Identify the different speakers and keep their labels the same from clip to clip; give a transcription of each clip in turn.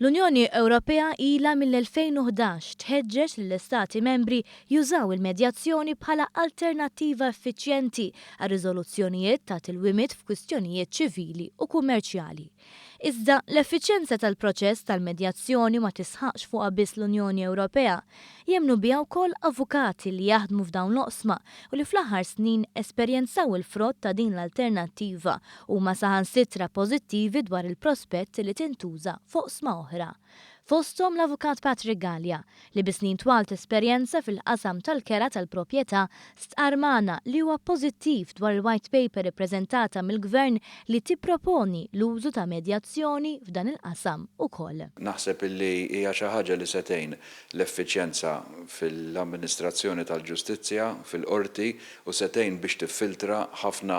Speaker 1: L-Unjoni Ewropea ilha mill-2011 tħeġġeġ lill-Istati membri jużaw il-medjazzjoni bħala alternattiva effiċjenti għal riżoluzzjonijiet ta' tilwimiet f'kwistjonijiet ċivili u kummerċjali. Iżda l-effiċjenza tal-proċess tal-medjazzjoni ma tisħaqx fuqha biss l-Unjoni Ewropea, jemmnu biha wkoll avukati li jaħdmu f'dawn l-oqsma u li fl-aħħar snin esperjenzaw il-frott ta' din l-alternattiva huma saħansitra pożittivi dwar il-prospett li tintuża fuq oqsma oħra. Fosthom l-avukat Patrick Gallia li bisnin twalt esperjenza fil-qasam tal-kera tal-proprjetà stqarmana li huwa pożittiv dwar il-white paper ippreżentata mill-Gvern li tipproponi l-użu ta' medjazzjoni f'dan il-qasam ukoll.
Speaker 2: Naħseb illi hija xi ħaġa li setejn l-effiċjenza fil-amministrazzjoni tal-ġustizzja, fil-qorti u setejn biex tiffiltra ħafna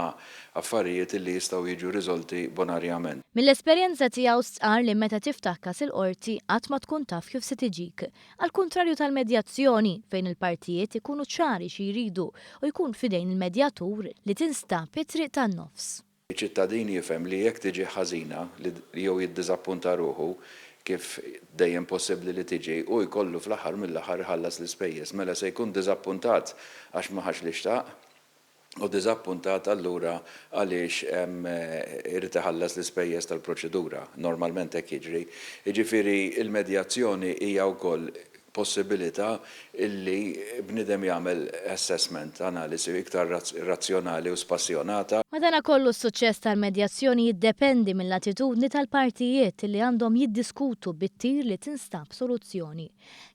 Speaker 2: affarijiet li jistgħu jiġu riżolti bonarjament.
Speaker 1: Mill-esperjenza tiegħu stqar li meta tiftaħ każ il-qorti qatt ma tkun taf kif se tiġik. Al kontrarju tal-medjazzjoni fejn il-partijiet ikunu ċari xi jridu u jkun fidejn il-medjatur li tinstab it-triq tan-nofs.
Speaker 2: Iċ-ċittadin jifhem li jekk tiġi ħażina li jew jiddiżappunta ruħu kif dejjem possibbli li tiġi u jkollu fl-aħħar mill-aħħar ħallas l-ispejjeż mela se jkun diżappuntat għax ma ħax li xtaq u diżappuntat allura għaliex irid iħallas l-ispejjeż tal-proċedura. Normalment hekk jiġri. Jiġifieri il-medjazzjoni hija wkoll possibilità illi bniedem jagħmel assessment, analisi iktar razzjonali u spassjonata.
Speaker 1: Madankollu s-suċċess tal-medjazzjoni jiddependi mill-attitudni tal-partijiet li għandhom jiddiskutu bit-tir li tinstab soluzzjoni.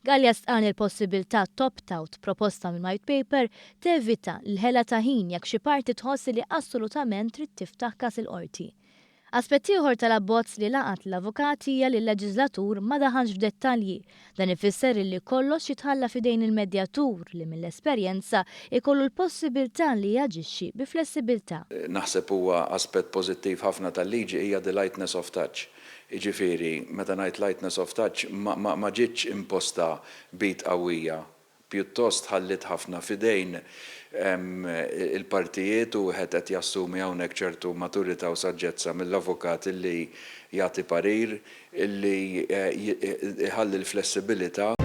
Speaker 1: Gallia stqan il-possibilità opt-out proposta mill-white paper tevita l-ħela ta' ħin jekk xi parti tħossi li assolutament trid tiftaħ każ il-qorti. Aspetti ieħor tal-abbozz li laqat l-avukati hija li l-leġislatur ma daħanx f'dettalji. Dan ifisser li kollox jitħalla fidejn il-medjatur li mill-esperjenza ikollu l-possibilità li jaġixxi bi flessibilità.
Speaker 2: Naħseb huwa aspett pożittiv ħafna tal-liġi hija the lightness of touch. Jiġifieri, meta ngħid lightness of touch ma ġietx imposta bit qawwija. Pjuttost ħallit ħafna fidejn il-partijiet u wieħed qed jassumi hawnhekk ċertu maturità u saġġezza mill-avukat illi jagħti parir illi iħalli l-flessibilità